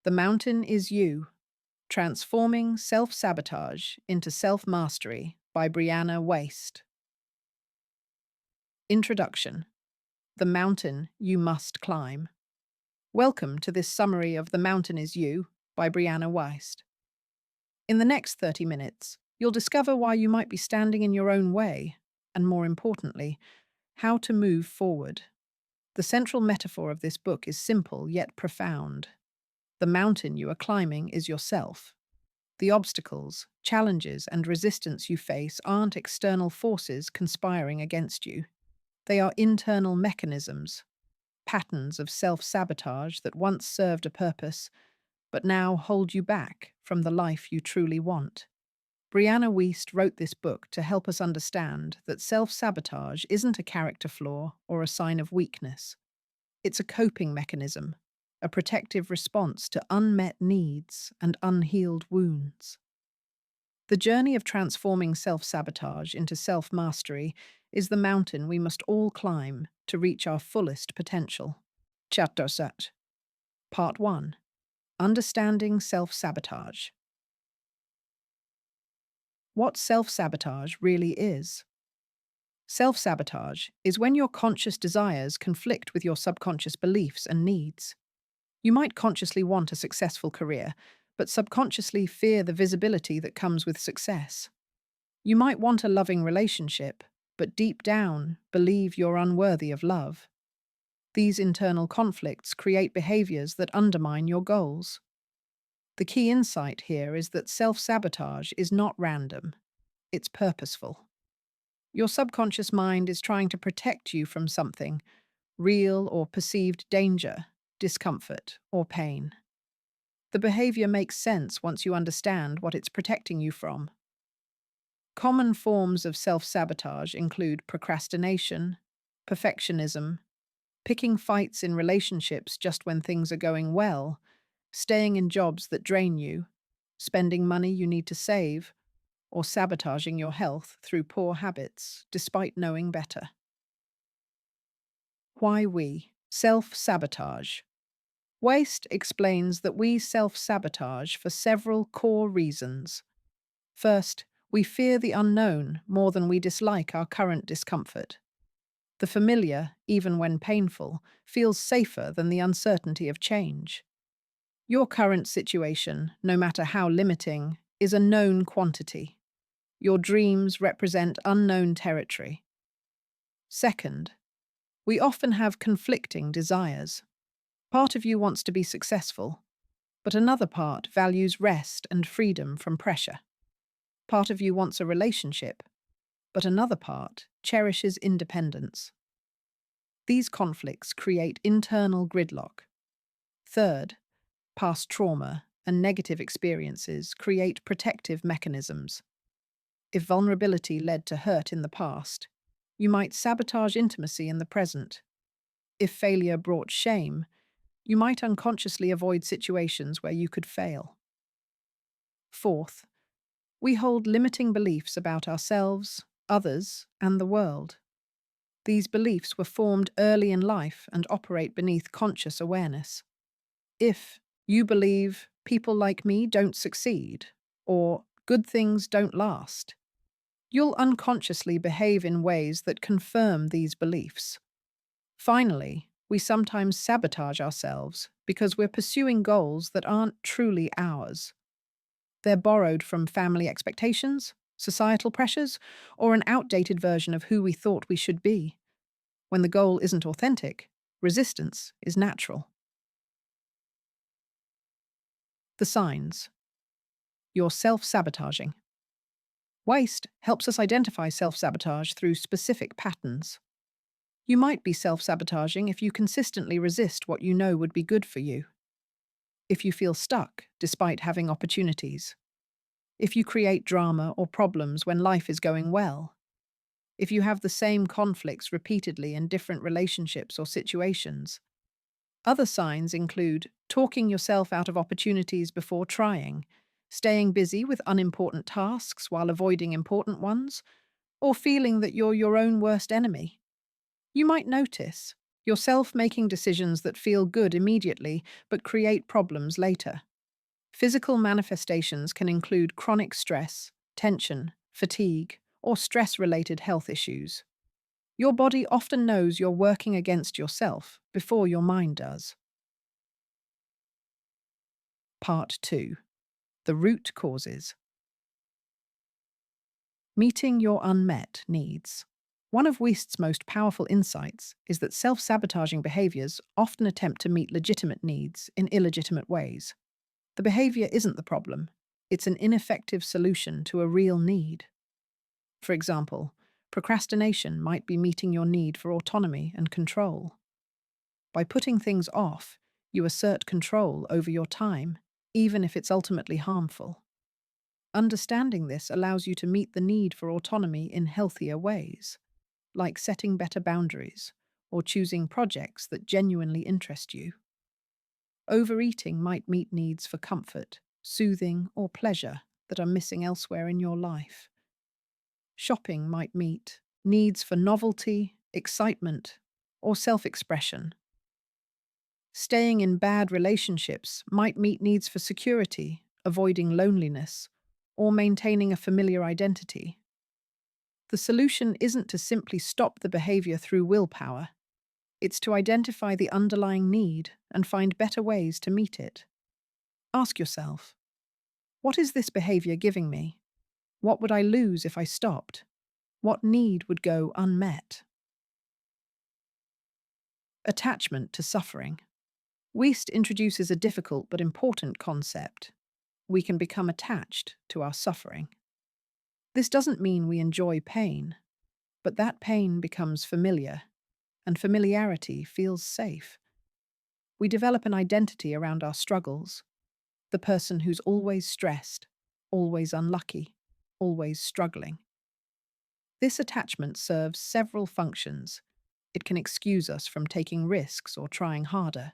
The Mountain is You, Transforming Self-Sabotage into Self-Mastery by Brianna Weist. Introduction. The Mountain You Must Climb. Welcome to this summary of The Mountain is You by Brianna Weist. In the next 30 minutes, you'll discover why you might be standing in your own way, and more importantly, how to move forward. The central metaphor of this book is simple yet profound. The mountain you are climbing is yourself. The obstacles, challenges, and resistance you face aren't external forces conspiring against you. They are internal mechanisms, patterns of self-sabotage that once served a purpose, but now hold you back from the life you truly want. Brianna Weist wrote this book to help us understand that self-sabotage isn't a character flaw or a sign of weakness. It's a coping mechanism, a protective response to unmet needs and unhealed wounds. The journey of transforming self-sabotage into self-mastery is the mountain we must all climb to reach our fullest potential. Chapter 7. Part 1. Understanding self-sabotage. What self-sabotage really is. Self-sabotage is when your conscious desires conflict with your subconscious beliefs and needs. You might consciously want a successful career, but subconsciously fear the visibility that comes with success. You might want a loving relationship, but deep down believe you're unworthy of love. These internal conflicts create behaviors that undermine your goals. The key insight here is that self-sabotage is not random. It's purposeful. Your subconscious mind is trying to protect you from something, real or perceived danger, discomfort, or pain. The behavior makes sense once you understand what it's protecting you from. Common forms of self-sabotage include procrastination, perfectionism, picking fights in relationships just when things are going well, staying in jobs that drain you, spending money you need to save, or sabotaging your health through poor habits despite knowing better. Why we self-sabotage. Weist explains that we self-sabotage for several core reasons. First, we fear the unknown more than we dislike our current discomfort. The familiar, even when painful, feels safer than the uncertainty of change. Your current situation, no matter how limiting, is a known quantity. Your dreams represent unknown territory. Second, we often have conflicting desires. Part of you wants to be successful, but another part values rest and freedom from pressure. Part of you wants a relationship, but another part cherishes independence. These conflicts create internal gridlock. Third, past trauma and negative experiences create protective mechanisms. If vulnerability led to hurt in the past, you might sabotage intimacy in the present. If failure brought shame, you might unconsciously avoid situations where you could fail. Fourth, we hold limiting beliefs about ourselves, others, and the world. These beliefs were formed early in life and operate beneath conscious awareness. If you believe people like me don't succeed, or good things don't last, you'll unconsciously behave in ways that confirm these beliefs. Finally, we sometimes sabotage ourselves because we're pursuing goals that aren't truly ours. They're borrowed from family expectations, societal pressures, or an outdated version of who we thought we should be. When the goal isn't authentic, resistance is natural. The signs. You're self-sabotaging. Weist helps us identify self-sabotage through specific patterns. You might be self-sabotaging if you consistently resist what you know would be good for you. If you feel stuck despite having opportunities. If you create drama or problems when life is going well. If you have the same conflicts repeatedly in different relationships or situations. Other signs include talking yourself out of opportunities before trying, staying busy with unimportant tasks while avoiding important ones, or feeling that you're your own worst enemy. You might notice Yourself making decisions that feel good immediately but create problems later. Physical manifestations can include chronic stress, tension, fatigue, or stress-related health issues. Your body often knows you're working against yourself before your mind does. Part 2. The root causes. Meeting your unmet needs. One of Weist's most powerful insights is that self-sabotaging behaviors often attempt to meet legitimate needs in illegitimate ways. The behavior isn't the problem. It's an ineffective solution to a real need. For example, procrastination might be meeting your need for autonomy and control. By putting things off, you assert control over your time, even if it's ultimately harmful. Understanding this allows you to meet the need for autonomy in healthier ways, like setting better boundaries or choosing projects that genuinely interest you. Overeating might meet needs for comfort, soothing, or pleasure that are missing elsewhere in your life. Shopping might meet needs for novelty, excitement, or self-expression. Staying in bad relationships might meet needs for security, avoiding loneliness, or maintaining a familiar identity. The solution isn't to simply stop the behavior through willpower. It's to identify the underlying need and find better ways to meet it. Ask yourself, what is this behavior giving me? What would I lose if I stopped? What need would go unmet? Attachment to suffering. Weist introduces a difficult but important concept. We can become attached to our suffering. This doesn't mean we enjoy pain, but that pain becomes familiar, and familiarity feels safe. We develop an identity around our struggles, the person who's always stressed, always unlucky, always struggling. This attachment serves several functions. It can excuse us from taking risks or trying harder.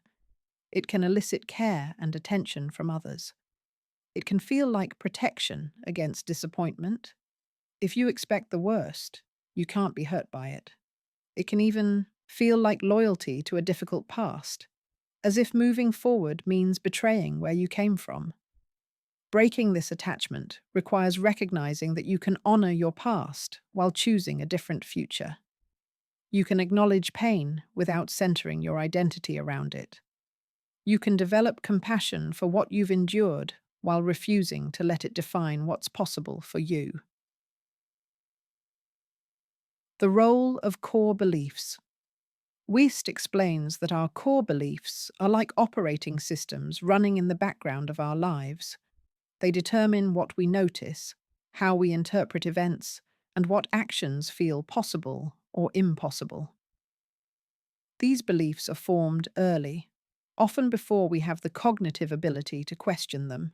It can elicit care and attention from others. It can feel like protection against disappointment. If you expect the worst, you can't be hurt by it. It can even feel like loyalty to a difficult past, as if moving forward means betraying where you came from. Breaking this attachment requires recognizing that you can honor your past while choosing a different future. You can acknowledge pain without centering your identity around it. You can develop compassion for what you've endured while refusing to let it define what's possible for you. The role of core beliefs. Weist explains that our core beliefs are like operating systems running in the background of our lives. They determine what we notice, how we interpret events, and what actions feel possible or impossible. These beliefs are formed early, often before we have the cognitive ability to question them.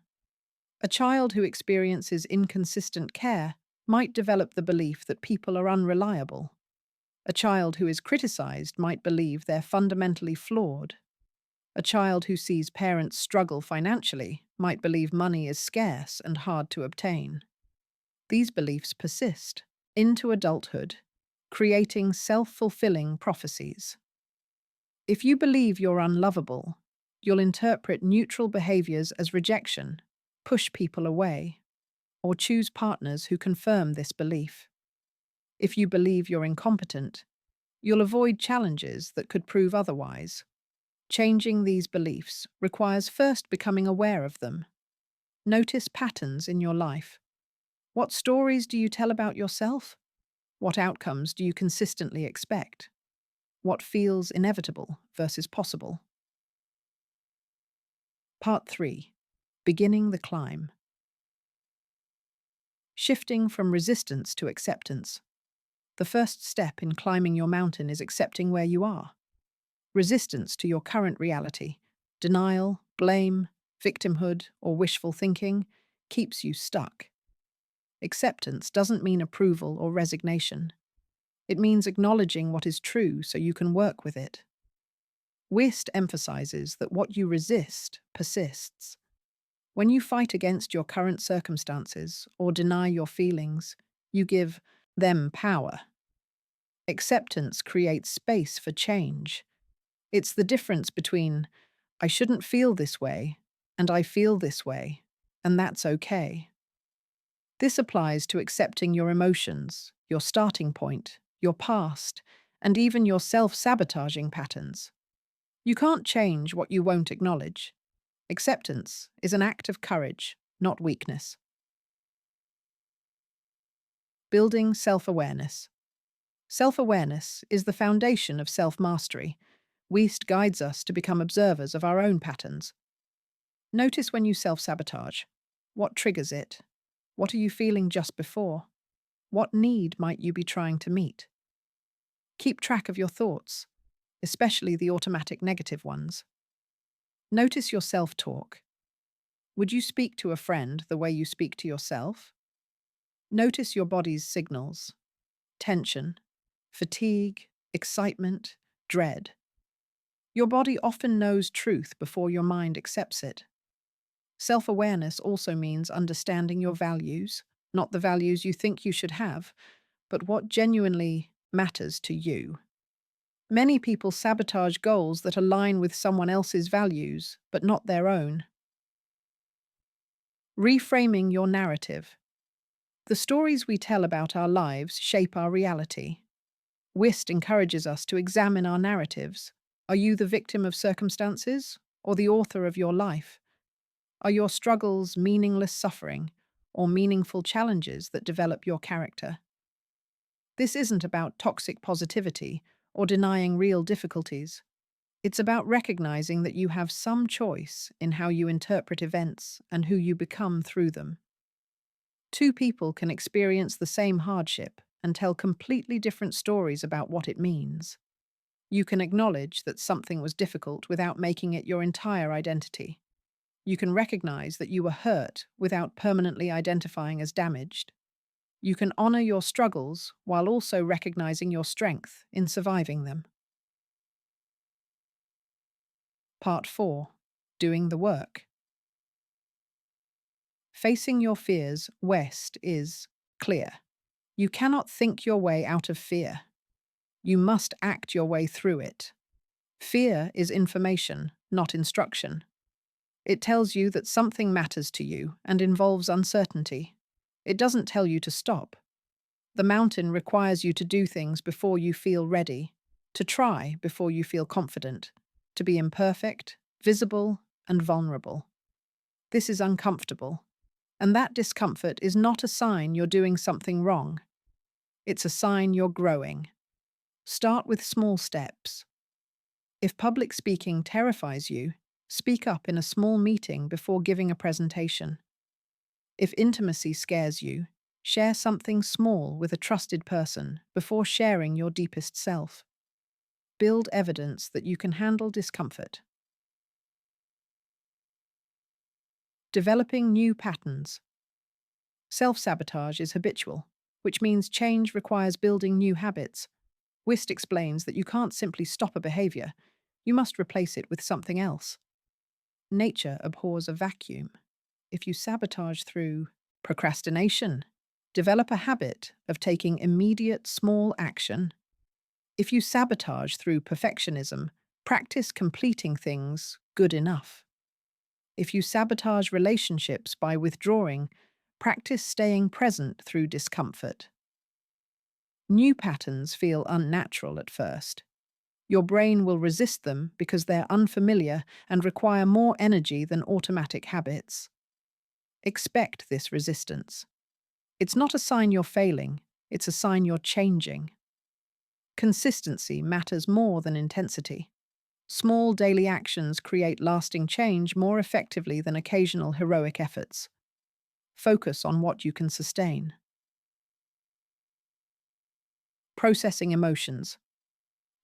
A child who experiences inconsistent care might develop the belief that people are unreliable. A child who is criticized might believe they're fundamentally flawed. A child who sees parents struggle financially might believe money is scarce and hard to obtain. These beliefs persist into adulthood, creating self-fulfilling prophecies. If you believe you're unlovable, you'll interpret neutral behaviors as rejection, push people away, or choose partners who confirm this belief. If you believe you're incompetent, you'll avoid challenges that could prove otherwise. Changing these beliefs requires first becoming aware of them. Notice patterns in your life. What stories do you tell about yourself? What outcomes do you consistently expect? What feels inevitable versus possible? Part 3. Beginning the climb. Shifting from resistance to acceptance. The first step in climbing your mountain is accepting where you are. Resistance to your current reality, denial, blame, victimhood, or wishful thinking, keeps you stuck. Acceptance doesn't mean approval or resignation. It means acknowledging what is true so you can work with it. Weist emphasizes that what you resist persists. When you fight against your current circumstances or deny your feelings, you give them power. Acceptance creates space for change. It's the difference between I shouldn't feel this way and I feel this way, and that's okay. This applies to accepting your emotions, your starting point, your past, and even your self-sabotaging patterns. You can't change what you won't acknowledge. Acceptance is an act of courage, not weakness. Building self-awareness. Self-awareness is the foundation of self-mastery. Weist guides us to become observers of our own patterns. Notice when you self-sabotage. What triggers it? What are you feeling just before? What need might you be trying to meet? Keep track of your thoughts, especially the automatic negative ones. Notice your self-talk. Would you speak to a friend the way you speak to yourself? Notice your body's signals: tension, fatigue, excitement, dread. Your body often knows truth before your mind accepts it. Self-awareness also means understanding your values, not the values you think you should have, but what genuinely matters to you. Many people sabotage goals that align with someone else's values, but not their own. Reframing your narrative. The stories we tell about our lives shape our reality. Wist encourages us to examine our narratives. Are you the victim of circumstances or the author of your life? Are your struggles meaningless suffering or meaningful challenges that develop your character? This isn't about toxic positivity or denying real difficulties. It's about recognizing that you have some choice in how you interpret events and who you become through them. Two people can experience the same hardship and tell completely different stories about what it means. You can acknowledge that something was difficult without making it your entire identity. You can recognize that you were hurt without permanently identifying as damaged. You can honor your struggles while also recognizing your strength in surviving them. Part 4. Doing the work. Facing your fears west is clear. You cannot think your way out of fear. You must act your way through it. Fear is information, not instruction. It tells you that something matters to you and involves uncertainty. It doesn't tell you to stop. The mountain requires you to do things before you feel ready, to try before you feel confident, to be imperfect, visible, and vulnerable. This is uncomfortable, and that discomfort is not a sign you're doing something wrong. It's a sign you're growing. Start with small steps. If public speaking terrifies you, speak up in a small meeting before giving a presentation. If intimacy scares you, share something small with a trusted person before sharing your deepest self. Build evidence that you can handle discomfort. Developing new patterns. Self-sabotage is habitual, which means change requires building new habits. Wist explains that you can't simply stop a behavior, you must replace it with something else. Nature abhors a vacuum. If you sabotage through procrastination, develop a habit of taking immediate small action. If you sabotage through perfectionism, practice completing things good enough. If you sabotage relationships by withdrawing, practice staying present through discomfort. New patterns feel unnatural at first. Your brain will resist them because they're unfamiliar and require more energy than automatic habits. Expect this resistance. It's not a sign you're failing, it's a sign you're changing. Consistency matters more than intensity. Small daily actions create lasting change more effectively than occasional heroic efforts. Focus on what you can sustain. Processing emotions.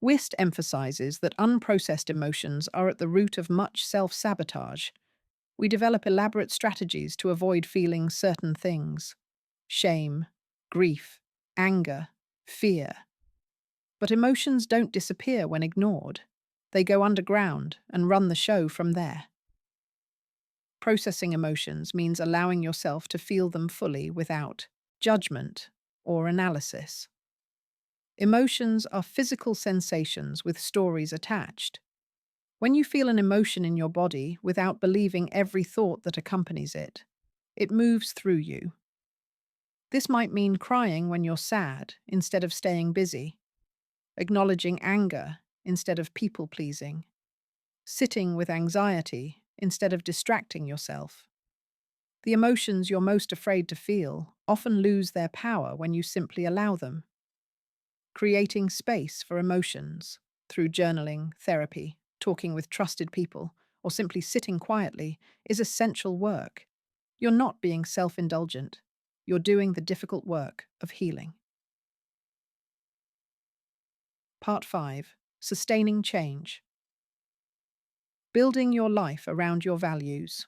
Wist emphasizes that unprocessed emotions are at the root of much self-sabotage. We develop elaborate strategies to avoid feeling certain things: shame, grief, anger, fear. But emotions don't disappear when ignored. They go underground and run the show from there. Processing emotions means allowing yourself to feel them fully without judgment or analysis. Emotions are physical sensations with stories attached. When you feel an emotion in your body without believing every thought that accompanies it, it moves through you. This might mean crying when you're sad instead of staying busy, acknowledging anger instead of people-pleasing, sitting with anxiety instead of distracting yourself. The emotions you're most afraid to feel often lose their power when you simply allow them. Creating space for emotions through journaling, therapy, talking with trusted people, or simply sitting quietly is essential work. You're not being self-indulgent. You're doing the difficult work of healing. Part 5. Sustaining change. Building your life around your values.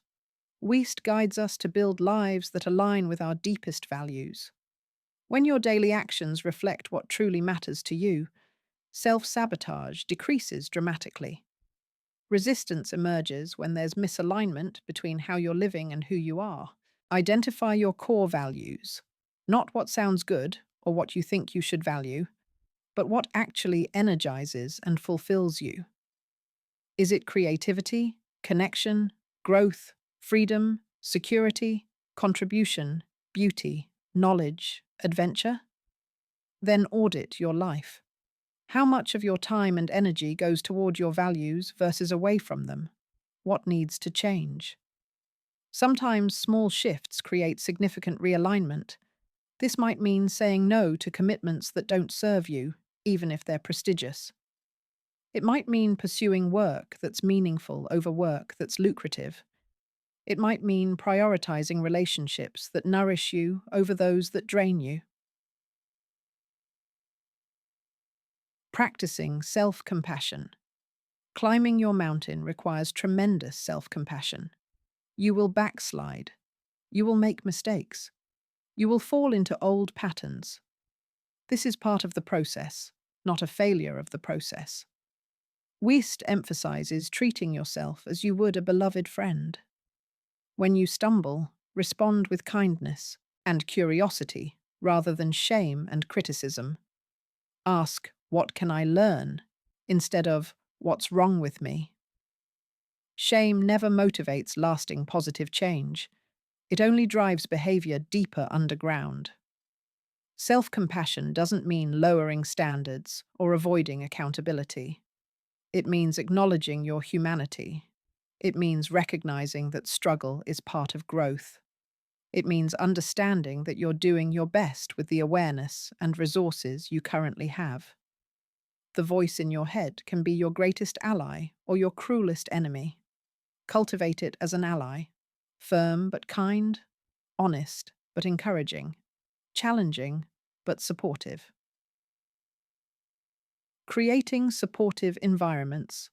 Weist guides us to build lives that align with our deepest values. When your daily actions reflect what truly matters to you, self-sabotage decreases dramatically. Resistance emerges when there's misalignment between how you're living and who you are. Identify your core values, not what sounds good or what you think you should value, but what actually energizes and fulfills you. Is it creativity, connection, growth, freedom, security, contribution, beauty, knowledge, adventure? Then audit your life. How much of your time and energy goes toward your values versus away from them? What needs to change? Sometimes small shifts create significant realignment. This might mean saying no to commitments that don't serve you, even if they're prestigious. It might mean pursuing work that's meaningful over work that's lucrative. It might mean prioritizing relationships that nourish you over those that drain you. Practicing self-compassion. Climbing your mountain requires tremendous self-compassion. You will backslide. You will make mistakes. You will fall into old patterns. This is part of the process, not a failure of the process. Weist emphasizes treating yourself as you would a beloved friend. When you stumble, respond with kindness and curiosity rather than shame and criticism. Ask, "What can I learn?" instead of, "What's wrong with me?" Shame never motivates lasting positive change. It only drives behavior deeper underground. Self-compassion doesn't mean lowering standards or avoiding accountability. It means acknowledging your humanity. It means recognizing that struggle is part of growth. It means understanding that you're doing your best with the awareness and resources you currently have. The voice in your head can be your greatest ally or your cruelest enemy. Cultivate it as an ally, firm but kind, honest but encouraging, challenging but supportive. Creating supportive environments.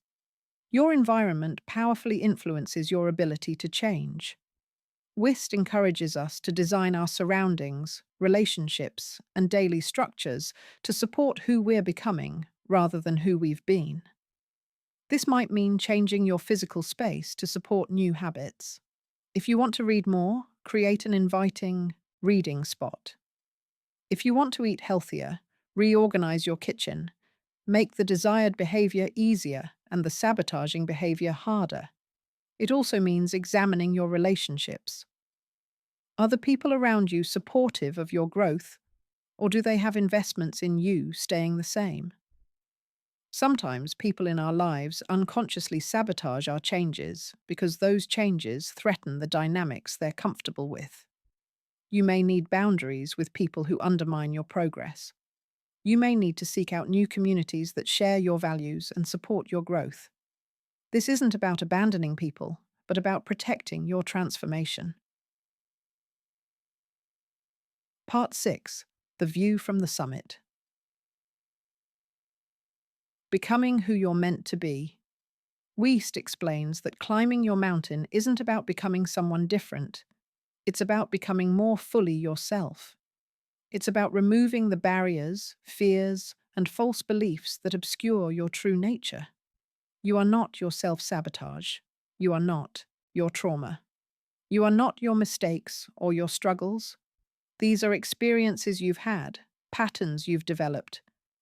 Your environment powerfully influences your ability to change. Weist encourages us to design our surroundings, relationships, and daily structures to support who we're becoming rather than who we've been. This might mean changing your physical space to support new habits. If you want to read more, create an inviting reading spot. If you want to eat healthier, reorganize your kitchen. Make the desired behavior easier and the sabotaging behavior harder. It also means examining your relationships. Are the people around you supportive of your growth, or do they have investments in you staying the same? Sometimes people in our lives unconsciously sabotage our changes because those changes threaten the dynamics they're comfortable with. You may need boundaries with people who undermine your progress. You may need to seek out new communities that share your values and support your growth. This isn't about abandoning people, but about protecting your transformation. Part 6. The View from the Summit. Becoming who you're meant to be. Weist explains that climbing your mountain isn't about becoming someone different. It's about becoming more fully yourself. It's about removing the barriers, fears, and false beliefs that obscure your true nature. You are not your self-sabotage. You are not your trauma. You are not your mistakes or your struggles. These are experiences you've had, patterns you've developed,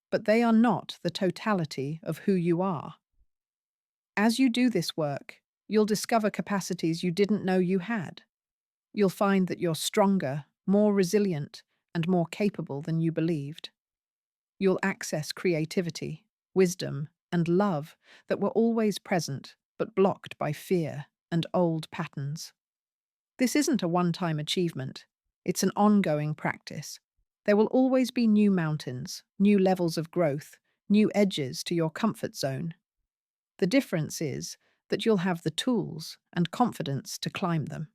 but they are not the totality of who you are. As you do this work, you'll discover capacities you didn't know you had. You'll find that you're stronger, more resilient, and more capable than you believed. You'll access creativity, wisdom, and love that were always present but blocked by fear and old patterns. This isn't a one-time achievement. It's an ongoing practice. There will always be new mountains, new levels of growth, new edges to your comfort zone. The difference is that you'll have the tools and confidence to climb them.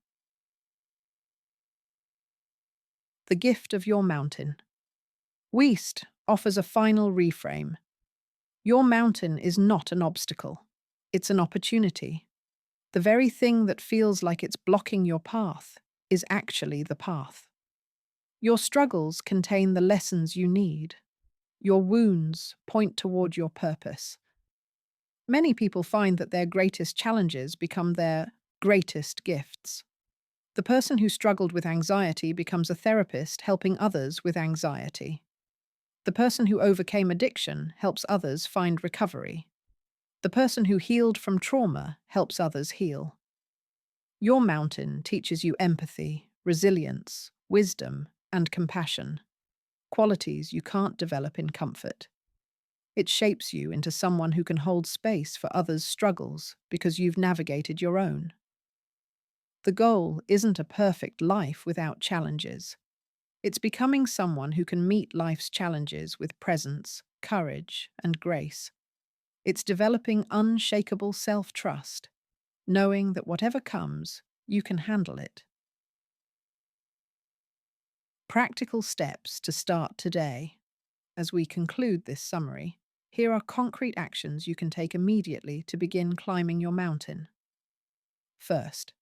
The gift of your mountain. Weist offers a final reframe. Your mountain is not an obstacle. It's an opportunity. The very thing that feels like it's blocking your path is actually the path. Your struggles contain the lessons you need. Your wounds point toward your purpose. Many people find that their greatest challenges become their greatest gifts. The person who struggled with anxiety becomes a therapist helping others with anxiety. The person who overcame addiction helps others find recovery. The person who healed from trauma helps others heal. Your mountain teaches you empathy, resilience, wisdom, and compassion, qualities you can't develop in comfort. It shapes you into someone who can hold space for others' struggles because you've navigated your own. The goal isn't a perfect life without challenges. It's becoming someone who can meet life's challenges with presence, courage, and grace. It's developing unshakable self-trust, knowing that whatever comes, you can handle it. Practical steps to start today. As we conclude this summary, here are concrete actions you can take immediately to begin climbing your mountain. First,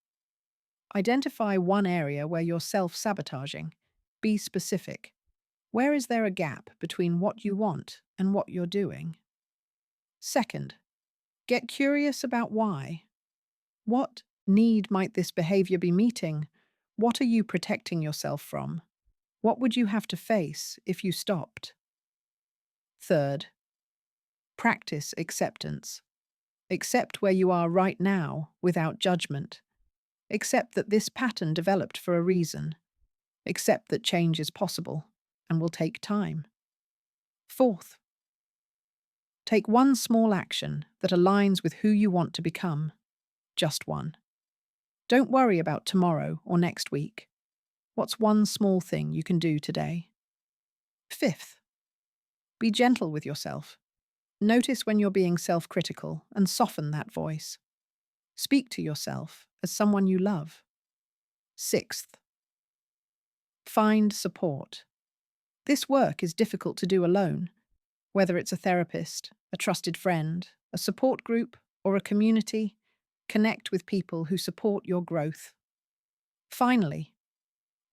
identify one area where you're self-sabotaging. Be specific. Where is there a gap between what you want and what you're doing? Second, get curious about why. What need might this behavior be meeting? What are you protecting yourself from? What would you have to face if you stopped? Third, practice acceptance. Accept where you are right now without judgment. Accept that this pattern developed for a reason. Accept that change is possible and will take time. Fourth, take one small action that aligns with who you want to become. Just one. Don't worry about tomorrow or next week. What's one small thing you can do today? Fifth, be gentle with yourself. Notice when you're being self-critical and soften that voice. Speak to yourself as someone you love. Sixth, find support. This work is difficult to do alone, whether it's a therapist, a trusted friend, a support group, or a community. Connect with people who support your growth. Finally,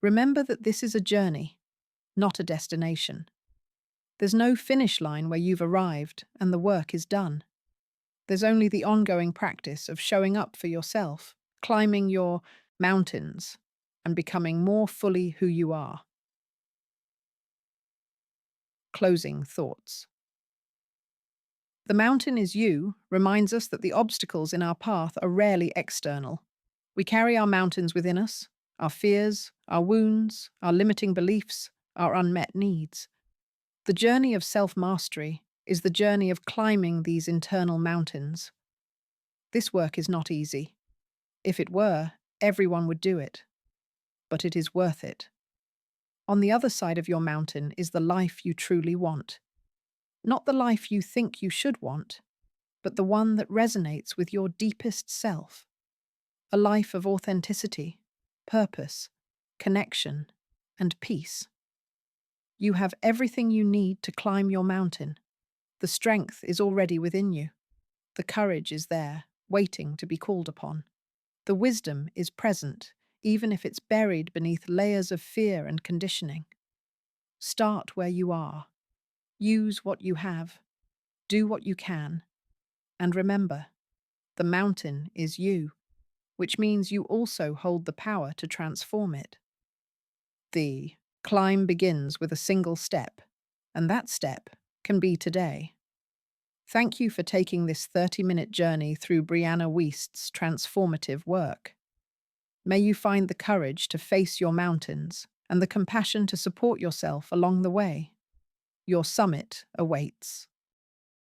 remember that this is a journey, not a destination. There's no finish line where you've arrived and the work is done. There's only the ongoing practice of showing up for yourself, climbing your mountains, and becoming more fully who you are. Closing thoughts. The mountain is you reminds us that the obstacles in our path are rarely external. We carry our mountains within us, our fears, our wounds, our limiting beliefs, our unmet needs. The journey of self-mastery is the journey of climbing these internal mountains. This work is not easy. If it were, everyone would do it. But it is worth it. On the other side of your mountain is the life you truly want. Not the life you think you should want, but the one that resonates with your deepest self. A life of authenticity, purpose, connection, and peace. You have everything you need to climb your mountain. The strength is already within you. The courage is there, waiting to be called upon. The wisdom is present, even if it's buried beneath layers of fear and conditioning. Start where you are. Use what you have. Do what you can. And remember, the mountain is you, which means you also hold the power to transform it. The climb begins with a single step, and that step can be today. Thank you for taking this 30-minute journey through Brianna Weist's transformative work. May you find the courage to face your mountains and the compassion to support yourself along the way. Your summit awaits.